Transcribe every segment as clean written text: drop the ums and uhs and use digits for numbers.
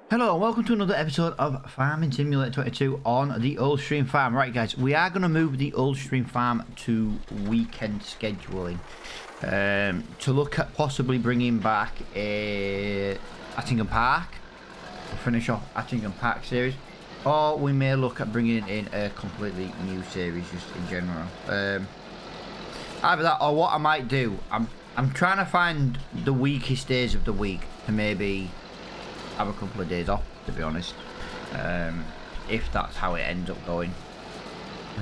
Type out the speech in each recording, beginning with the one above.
Hello and welcome to another episode of Farming Simulator 22 on the Oldstream Farm. Right guys, we are going to move the Oldstream Farm to weekend scheduling to look at possibly bringing back a Attingham Park, finish off Attingham Park series, or we may look at bringing in a completely new series just in general. Either that or what I might do, I'm trying to find the weakest days of the week to maybe have a couple of days off, to be honest, if that's how it ends up going.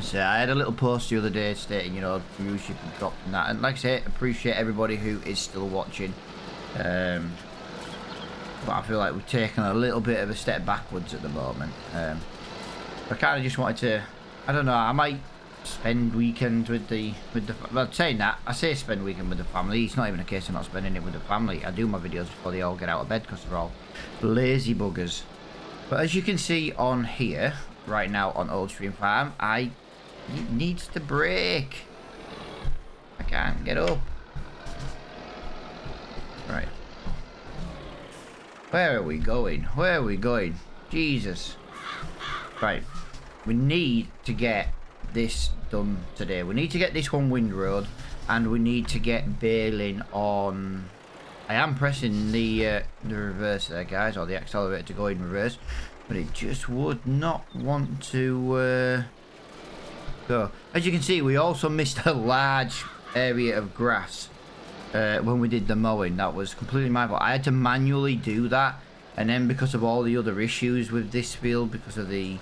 So I had a little post the other day stating, you know, viewership had dropped and that, and like I say, appreciate everybody who is still watching, but I feel like we've taken a little bit of a step backwards at the moment. I kind of just wanted to, I don't know, I might spend weekends with the well, saying that, I say spend weekend with the family, it's not even a case of not spending it with the family. I do my videos before they all get out of bed because they're all lazy buggers. But as you can see on here right now on Oldstream Farm, it needs to break. I can't get up. Right, where are we going? Jesus. Right, we need to get this done today. We need to get this one windrowed, and we need to get baling on. I am pressing the reverse there, guys, or the accelerator to go in reverse, but it just would not want to go. As you can see, we also missed a large area of grass when we did the mowing. That was completely my fault. I had to manually do that, and then because of all the other issues with this field, because of the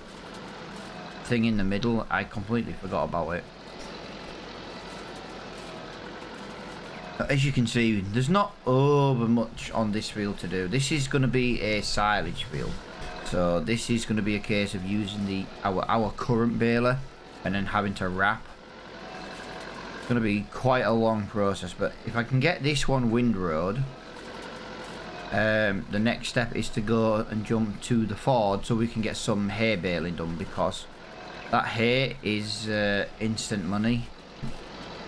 thing in the middle, I completely forgot about it. As you can see, there's not over much on this field to do. This is going to be a silage field, so this is going to be a case of using our current baler and then having to wrap. It's going to be quite a long process, but if I can get this one windrowed, the next step is to go and jump to the Ford so we can get some hay baling done, because that hay is instant money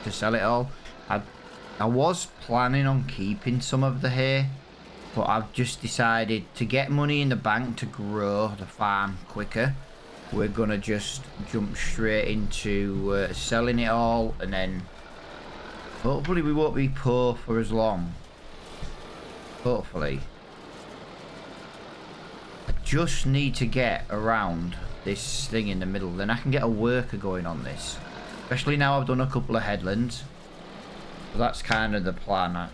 to sell it all. I was planning on keeping some of the hay, but I've just decided to get money in the bank to grow the farm quicker. We're going to just jump straight into selling it all, and then hopefully we won't be poor for as long. Hopefully. I just need to get around this thing in the middle, then I can get a worker going on this, especially now I've done a couple of headlands. So that's kind of the plan. I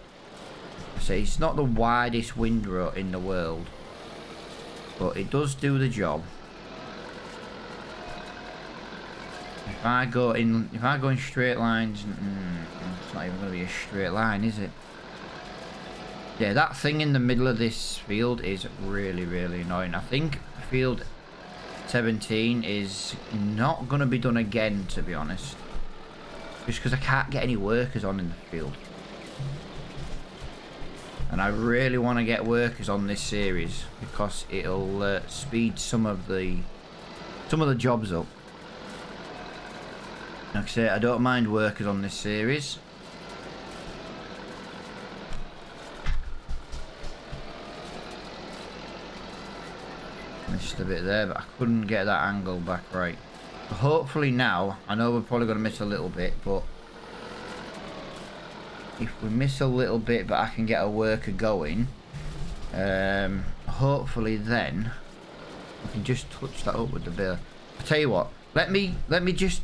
say it's not the widest windrow in the world, but it does do the job. If I go in straight lines, it's not even going to be a straight line, is it? Yeah, that thing in the middle of this field is really annoying. I think field 17 is not going to be done again, to be honest, just because I can't get any workers on in the field, and I really want to get workers on this series because it'll speed some of the jobs up. Like I say, I don't mind workers on this series. Missed a bit there, but I couldn't get that angle back right. But hopefully now, I know we're probably going to miss a little bit, but if we miss a little bit but I can get a worker going, hopefully then I can just touch that up with the bill. I tell you what, let me just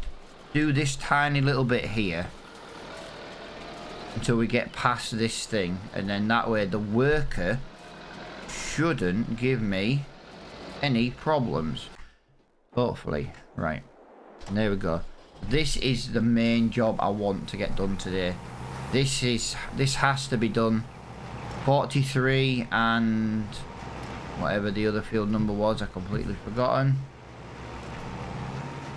do this tiny little bit here until we get past this thing, and then that way the worker shouldn't give me any problems, hopefully. Right, and there we go. This is the main job I want to get done today. This has to be done. 43 and whatever the other field number was, I completely forgotten.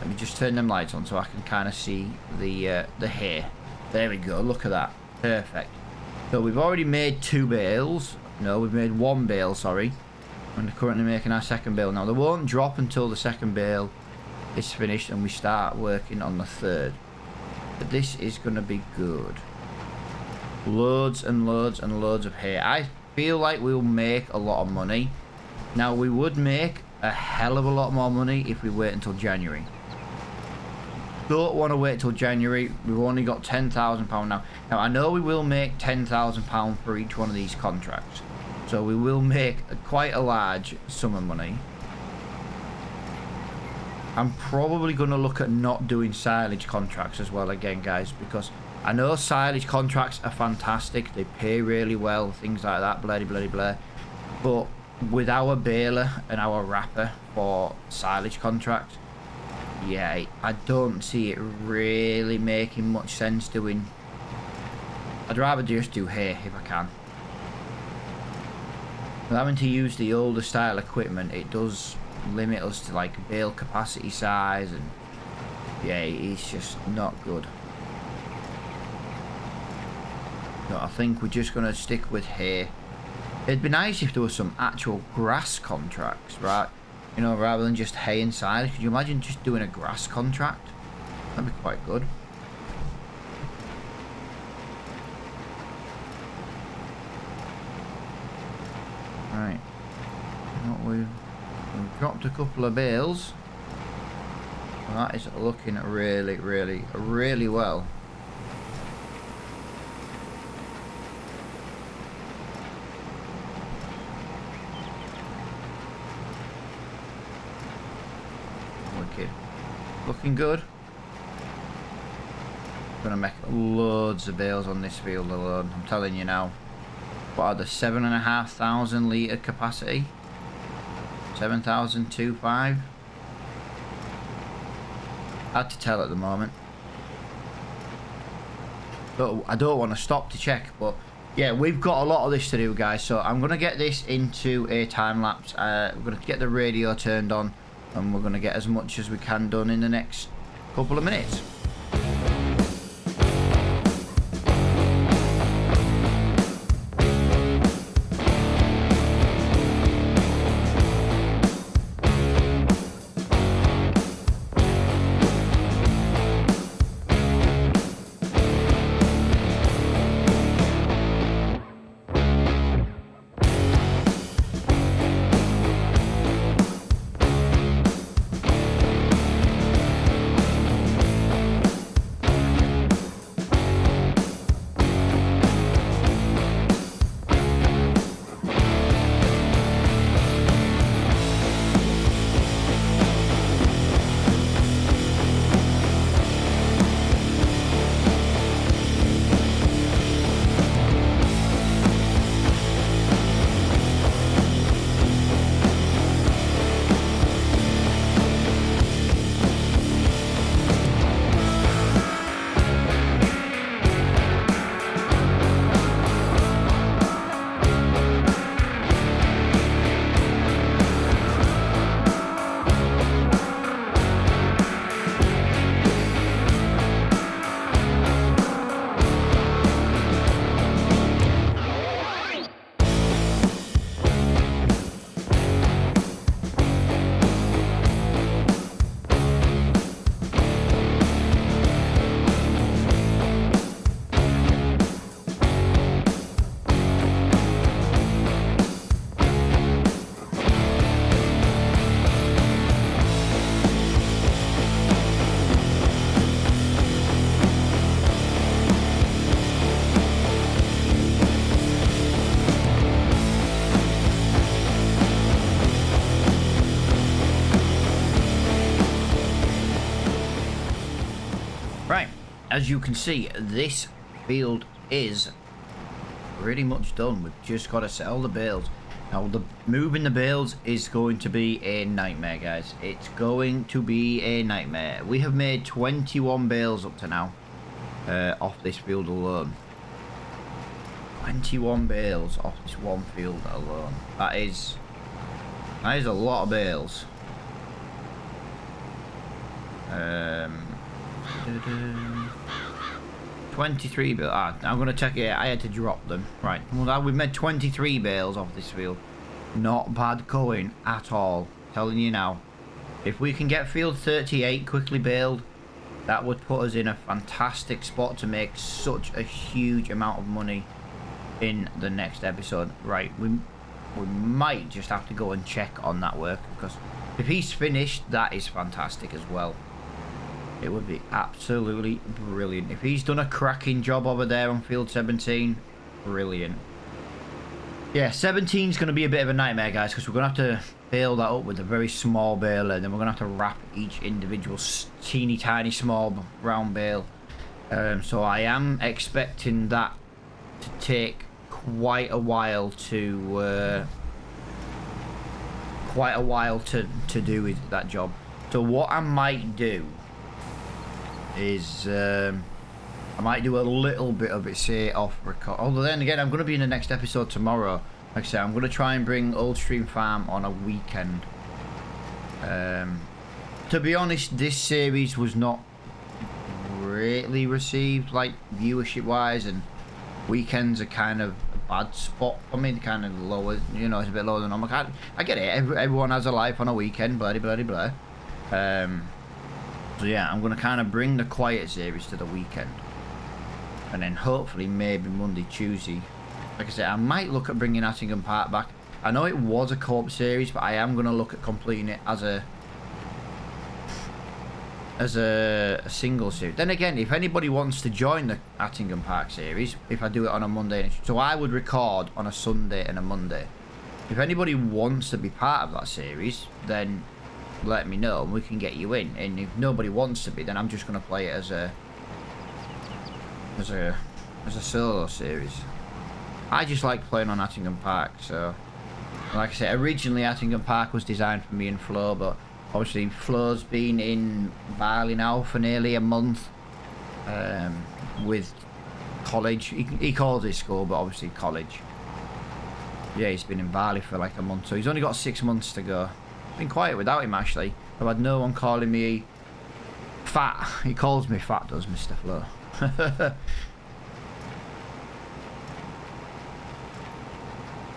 Let me just turn them lights on so I can kind of see the hay. There we go, look at that, perfect. So we've already made 2 bales. No, we've made 1 bale, sorry. And we're currently making our 2nd bale now. They won't drop until the 2nd bale is finished and we start working on the 3rd. But this is going to be good. Loads and loads and loads of hay. I feel like we'll make a lot of money Now, we would make a hell of a lot more money if we wait until January. Don't want to wait till January. We've only got £10,000 now. Now, I know we will make £10,000 for each one of these contracts. So we will make quite a large sum of money. I'm probably going to look at not doing silage contracts as well again, guys, because I know silage contracts are fantastic. They pay really well, things like that, blah, blah, blah. But with our baler and our wrapper for silage contracts, yeah, I don't see it really making much sense doing. I'd rather just do hay if I can. But having to use the older style equipment, it does limit us to like bale capacity size, and yeah, it's just not good. So I think we're just gonna stick with hay. It'd be nice if there was some actual grass contracts, right? You know, rather than just hay and silage. Could you imagine just doing a grass contract? That'd be quite good. Right. We've dropped a couple of bales. Well, that is looking really well. Looking good. Gonna make loads of bales on this field alone, I'm telling you now. What are the 7,500 litre capacity? 7,025. Hard to tell at the moment. But I don't want to stop to check, but yeah, we've got a lot of this to do, guys, so I'm gonna get this into a time lapse. We're gonna get the radio turned on, and we're going to get as much as we can done in the next couple of minutes. As you can see, this field is pretty much done. We've just got to sell the bales. Now, moving the bales is going to be a nightmare, guys. It's going to be a nightmare. We have made 21 bales up to now off this field alone. 21 bales off this one field alone. That is a lot of bales. 23 bales. I'm going to check it. I had to drop them. Right. Well, we've made 23 bales off this field. Not bad going at all. Telling you now. If we can get field 38 quickly baled, that would put us in a fantastic spot to make such a huge amount of money in the next episode. Right. we might just have to go and check on that work, because if he's finished, that is fantastic as well. It would be absolutely brilliant. If he's done a cracking job over there on field 17, brilliant. Yeah, 17 is going to be a bit of a nightmare, guys, because we're going to have to bale that up with a very small baler, and then we're going to have to wrap each individual teeny tiny small round bale. So I am expecting that to take quite a while to do with that job. So what I might do is I might do a little bit of it, say, off record. Although then again, I'm going to be in the next episode tomorrow. Like I said, I'm going to try and bring Old Stream Farm on a weekend. To be honest, this series was not greatly received, like viewership wise, and weekends are kind of a bad spot for me. They're kind of lower, you know, it's a bit lower than normal. I get it, everyone has a life on a weekend, blah blah blah. So yeah, I'm going to kind of bring the quiet series to the weekend, and then hopefully maybe Monday, Tuesday. Like I said, I might look at bringing Attingham Park back. I know it was a co-op series, but I am going to look at completing it as a single series. Then again, if anybody wants to join the Attingham Park series, if I do it on a Monday, so I would record on a Sunday and a Monday. If anybody wants to be part of that series, then let me know and we can get you in. And if nobody wants to be, then I'm just going to play it as a solo series. I just like playing on Attingham Park. So like I said, originally Attingham Park was designed for me and Flo, but obviously Flo's been in Bali now for nearly a month with college. He calls it school, but obviously college. Yeah, he's been in Bali for like a month, so he's only got 6 months to go. It's been quiet without him, actually. I've had no one calling me fat. He calls me fat, does Mr. Flo.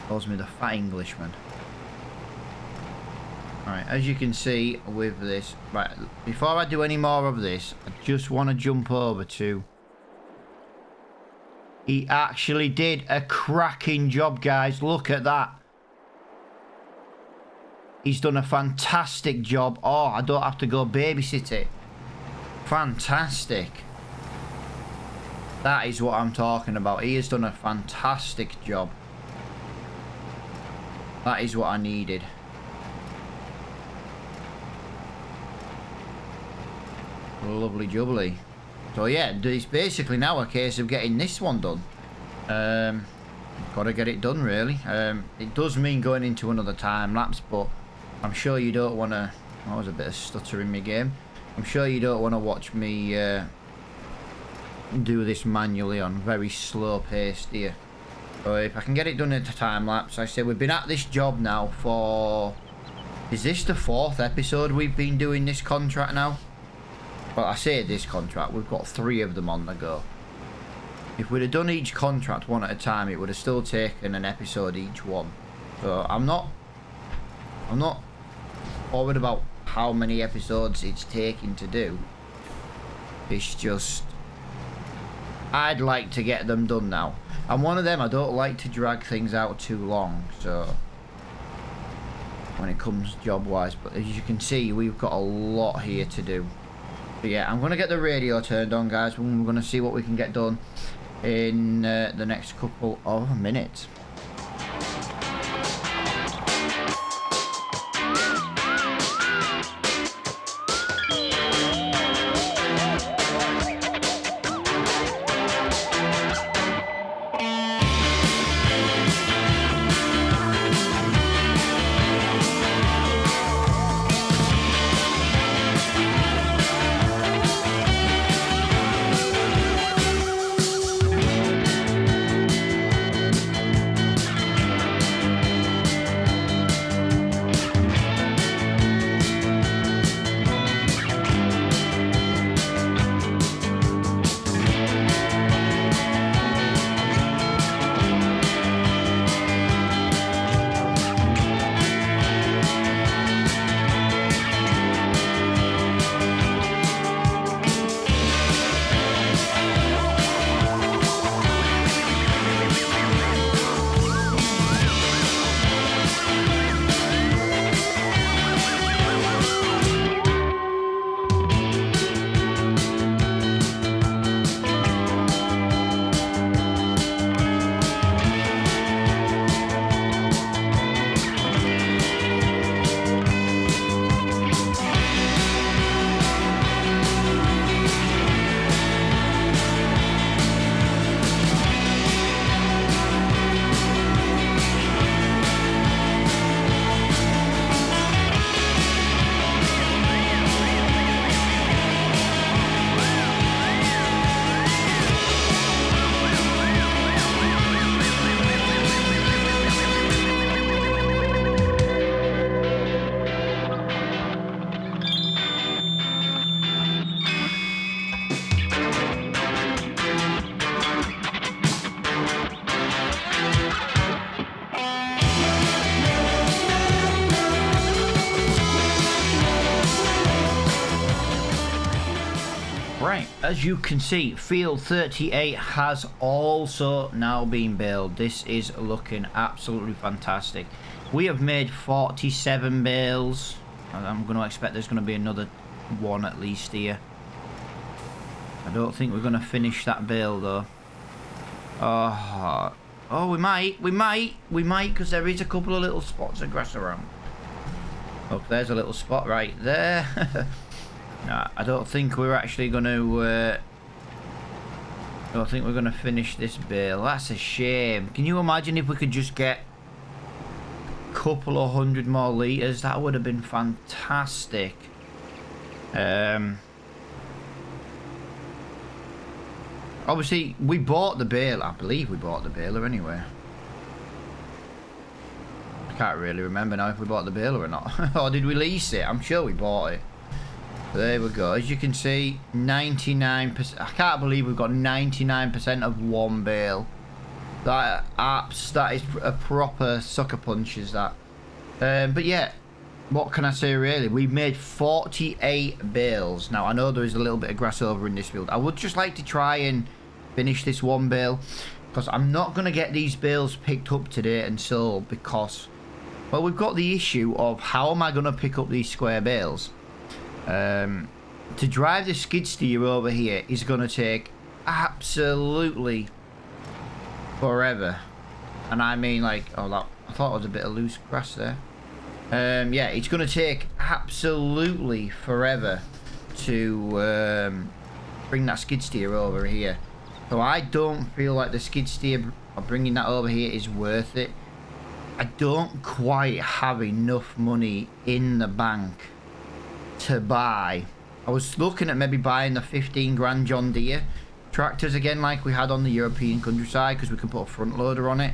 Calls me the fat Englishman. Alright, as you can see with this, right, before I do any more of this, I just want to jump over to... He actually did a cracking job, guys. Look at that. He's done a fantastic job. Oh, I don't have to go babysit it. Fantastic. That is what I'm talking about. He has done a fantastic job. That is what I needed. Lovely jubbly. So yeah, it's basically now a case of getting this one done. Got to get it done, really. It does mean going into another time lapse, but I'm sure you don't want to... That was a bit of stutter in my game. I'm sure you don't want to watch me do this manually on very slow pace, do you? So if I can get it done at a time lapse, I say we've been at this job now for... Is this the 4th episode we've been doing this contract now? Well, I say this contract, we've got 3 of them on the go. If we'd have done each contract one at a time, it would have still taken an episode each one. So I'm not bothered about how many episodes it's taking to do. It's just, I'd like to get them done now. I'm one of them, I don't like to drag things out too long, so when it comes job wise, but as you can see, we've got a lot here to do. But yeah, I'm going to get the radio turned on, guys, and we're going to see what we can get done in the next couple of minutes. as you can see, field 38 has also now been baled. This is looking absolutely fantastic. We have made 47 bales. I'm going to expect there's going to be another one at least here. I don't think we're going to finish that bale though. Oh, we might, because there is a couple of little spots of grass around. Look, there's a little spot right there. No, I don't think we're actually going to. I don't think we're going to finish this bale. That's a shame. Can you imagine if we could just get a couple of 100 more litres? That would have been fantastic. Obviously, we bought the baler. I believe we bought the baler anyway. I can't really remember now if we bought the baler or not. Or did we lease it? I'm sure we bought it. There we go. As you can see, 99%. I can't believe we've got 99% of one bale. That is a proper sucker punch, is that. But yeah, what can I say really? We've made 48 bales. Now, I know there is a little bit of grass over in this field. I would just like to try and finish this one bale, because I'm not going to get these bales picked up today and sold because, well, we've got the issue of how am I going to pick up these square bales? To drive the skid steer over here is going to take absolutely forever. And I mean, like, oh, that, I thought it was a bit of loose grass there. Yeah, it's going to take absolutely forever to bring that skid steer over here. So I don't feel like the skid steer of bringing that over here is worth it. I don't quite have enough money in the bank to buy. I was looking at maybe buying the 15 grand John Deere tractors again, like we had on the European countryside, because we can put a front loader on it.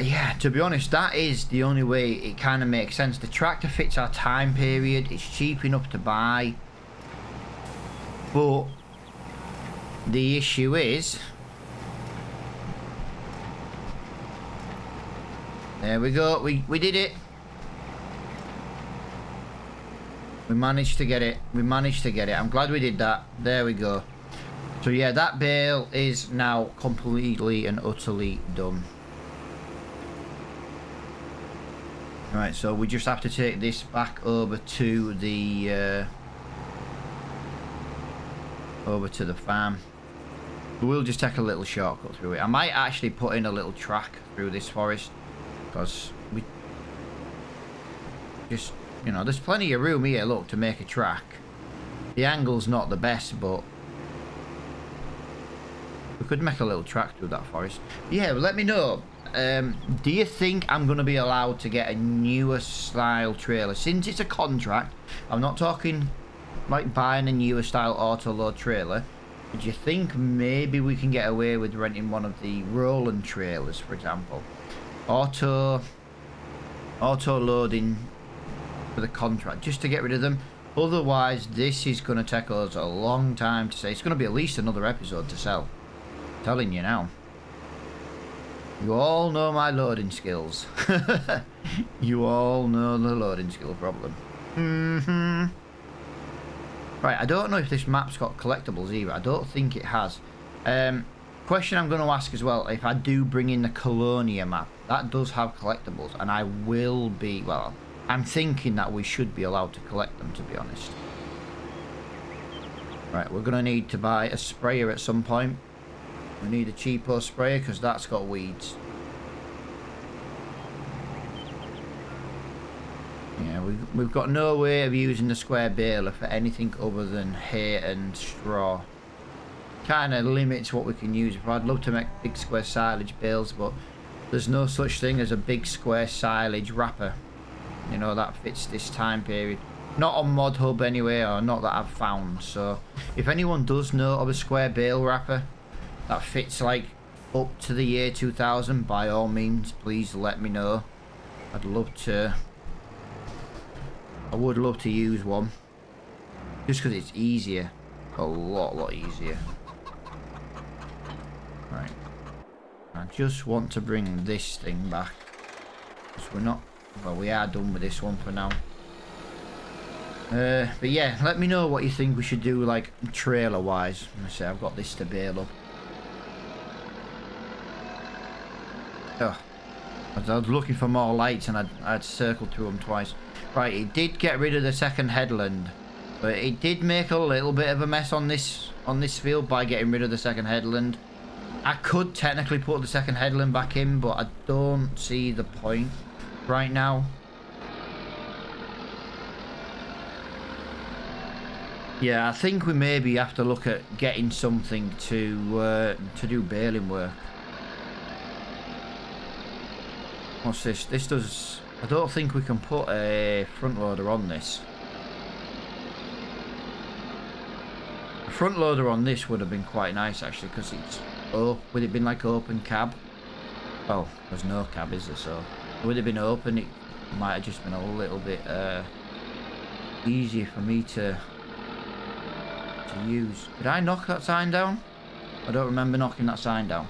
Yeah, to be honest, that is the only way it kind of makes sense. The tractor fits our time period. It's cheap enough to buy, but the issue is, there we go, we did it. We managed to get it. We managed to get it. I'm glad we did that. There we go. So yeah, that bale is now completely and utterly done. Right, so we just have to take this back over to the farm. We'll just take a little shortcut through it. I might actually put in a little track through this forest, because we just, you know, there's plenty of room here, look, to make a track. The angle's not the best, but we could make a little track through that forest. Yeah, let me know. Do you think I'm going to be allowed to get a newer style trailer? Since it's a contract, I'm not talking like buying a newer style auto load trailer. Do you think maybe we can get away with renting one of the Roland trailers, for example? Auto loading for the contract, just to get rid of them. Otherwise, this is going to take us a long time to say. It's going to be at least another episode to sell. I'm telling you now. You all know my loading skills. You all know the loading skill problem. Right, I don't know if this map's got collectibles either. I don't think it has. Question I'm going to ask as well, if I do bring in the Colonia map, that does have collectibles, and I will be, well, I'm thinking that we should be allowed to collect them, to be honest. Right, we're going to need to buy a sprayer at some point. We need a cheapo sprayer because that's got weeds. Yeah, we've got no way of using the square baler for anything other than hay and straw. Kind of limits what we can use. I'd love to make big square silage bales, but there's no such thing as a big square silage wrapper. You know, that fits this time period. Not on Mod Hub anyway, or not that I've found. So if anyone does know of a square bale wrapper that fits like up to the year 2000, by all means, please let me know. I'd love to. I would love to use one, just because it's easier, a lot easier. Right, I just want to bring this thing back, because we're not, well, we are done with this one for now. But yeah, let me know what you think we should do, like, trailer-wise. I say I've got this to bail up. Oh, I was looking for more lights and I'd circled through them twice. Right, it did get rid of the second headland, but it did make a little bit of a mess on this field by getting rid of the second headland. I could technically put the second headland back in, but I don't see the point right now. Yeah, I think we maybe have to look at getting something to do baling work. What's this? This does... I don't think we can put a front loader on this. A front loader on this would have been quite nice actually, because it's... Oh, would it been like open cab? Well, there's no cab, is there? So would it been open? It might have just been a little bit easier for me to use. Did I knock that sign down? I don't remember knocking that sign down.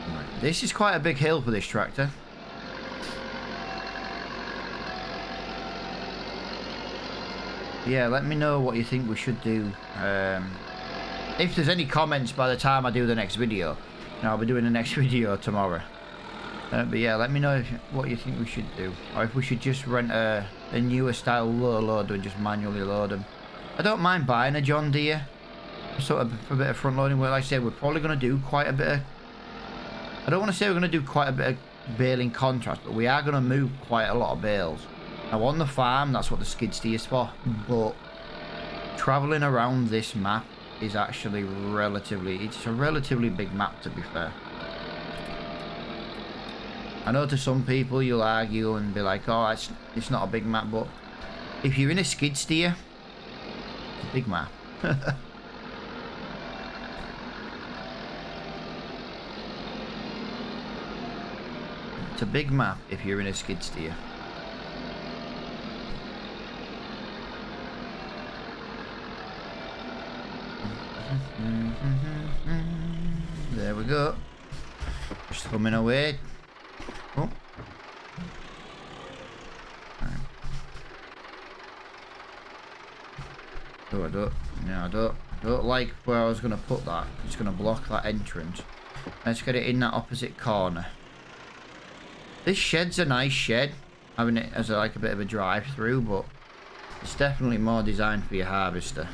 Right. This is quite a big hill for this tractor. Yeah, let me know what you think we should do. If there's any comments by the time I do the next video. I'll be doing the next video tomorrow. But yeah, let me know what you think we should do. Or if we should just rent a newer style low loader and just manually load them. I don't mind buying a John Deere. Sort of for a bit of front loading work. Like I said, we're probably going to do quite a bit of... I don't want to say we're going to do quite a bit of baling contracts, but we are going to move quite a lot of bales. Now on the farm, that's what the skid steer is for. But travelling around this map is actually it's a relatively big map, to be fair. I know to some people you'll argue and be like, oh, it's not a big map, but if you're in a skid steer, it's a big map. It's a big map if you're in a skid steer. There we go. Just coming away. Oh. Oh, I don't like where I was going to put that. It's going to block that entrance. Let's get it in that opposite corner. This shed's a nice shed, having it as like a bit of a drive through, but it's definitely more designed for your harvester.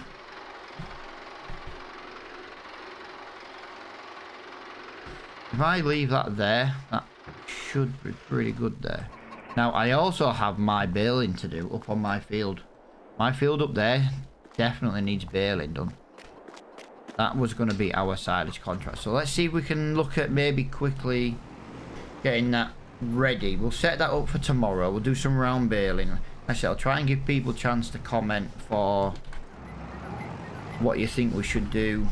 If I leave that there, that should be pretty good there. Now, I also have my baling to do up on my field. My field up there definitely needs baling done. That was going to be our silage contract. So let's see if we can look at maybe quickly getting that ready. We'll set that up for tomorrow. We'll do some round baling. Actually, I'll try and give people a chance to comment for what you think we should do.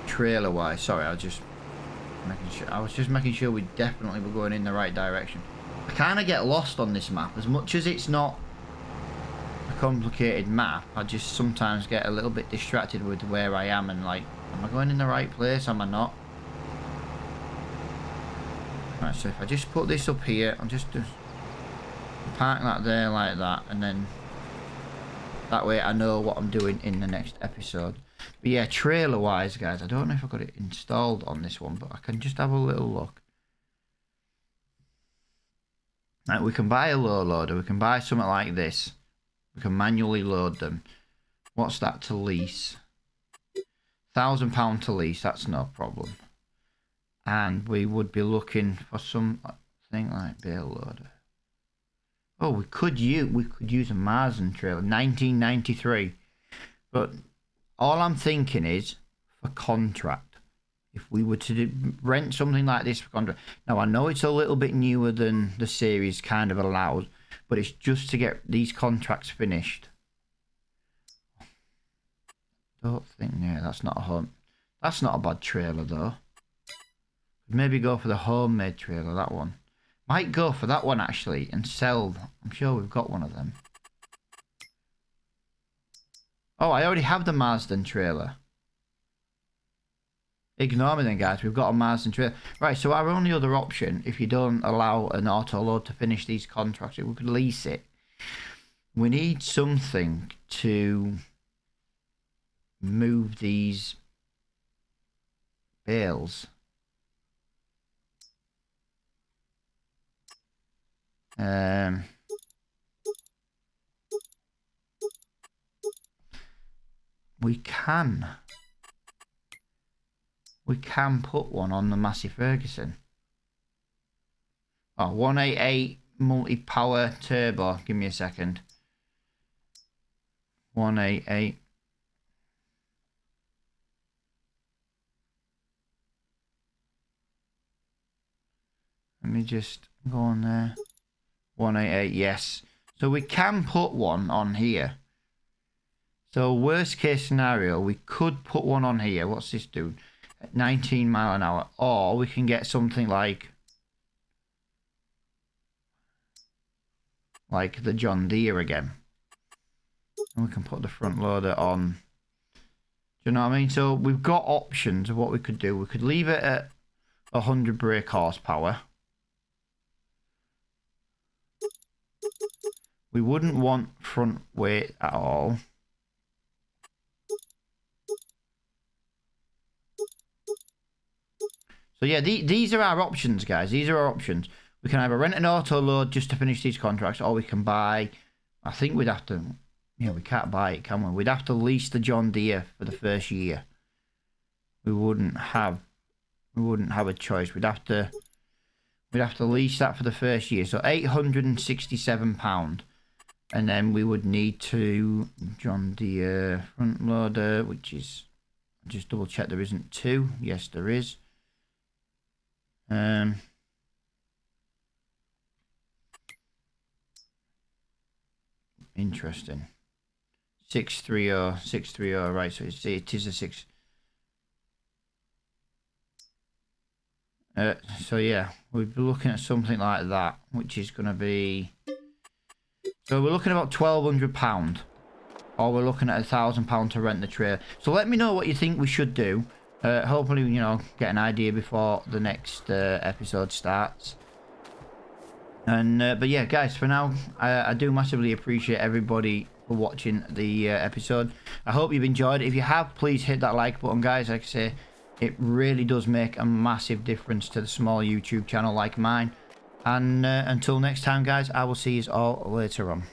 Trailer wise, sorry, I was just making sure we definitely were going in the right direction. I kind of get lost on this map. As much as it's not a complicated map, I just sometimes get a little bit distracted with where I am and like, am I going in the right place? Am I not? Right, so if I just put this up here, I'll just park that there like that, and then that way I know what I'm doing in the next episode. But yeah, trailer wise, guys, I don't know if I've got it installed on this one, but I can just have a little look. Like, we can buy a low loader, we can buy something like this, we can manually load them. What's that to lease? £1,000 to lease, that's no problem. And we would be looking for something like bale loader. Oh, we could use a Marsden trailer, 1993. But all I'm thinking is for contract. If we were to rent something like this for contract. Now, I know it's a little bit newer than the series kind of allows, but it's just to get these contracts finished. Don't think, yeah, that's not a home. That's not a bad trailer though. Maybe go for the homemade trailer, that one. Might go for that one actually and sell. I'm sure we've got one of them. Oh, I already have the Marsden trailer. Ignore me then, guys. We've got a Marsden trailer. Right, so our only other option, if you don't allow an auto load to finish these contracts, we could lease it. We need something to move these bales. We can put one on the Massey Ferguson. Oh, 188 multi-power turbo. Give me a second. 188. Let me just go on there. 188, yes. So we can put one on here. So worst case scenario, we could put one on here. What's this do? 19 mile an hour. Or we can get something like the John Deere again. And we can put the front loader on. Do you know what I mean? So we've got options of what we could do. We could leave it at 100 brake horsepower. We wouldn't want front weight at all. So yeah, these are our options, guys. These are our options. We can either rent an auto load just to finish these contracts, or we can buy. I think we'd have to. Yeah, we can't buy it, can we? We'd have to lease the John Deere for the first year. We wouldn't have a choice. We'd have to lease that for the first year. So £867, and then we would need to John Deere front loader, which is, just double check there isn't two. Yes, there is. Interesting. 630, right? So it is a 6. So yeah, we'd be looking at something like that, which is going to be. So we're looking at about £1,200, or we're looking at £1,000 to rent the trailer. So let me know what you think we should do. Hopefully, you know, get an idea before the next episode starts. And but yeah, guys, for now, I do massively appreciate everybody for watching the episode. I hope you've enjoyed it. If you have, please hit that like button, guys. Like I say, it really does make a massive difference to the small YouTube channel like mine. And until next time, guys, I will see you all later on.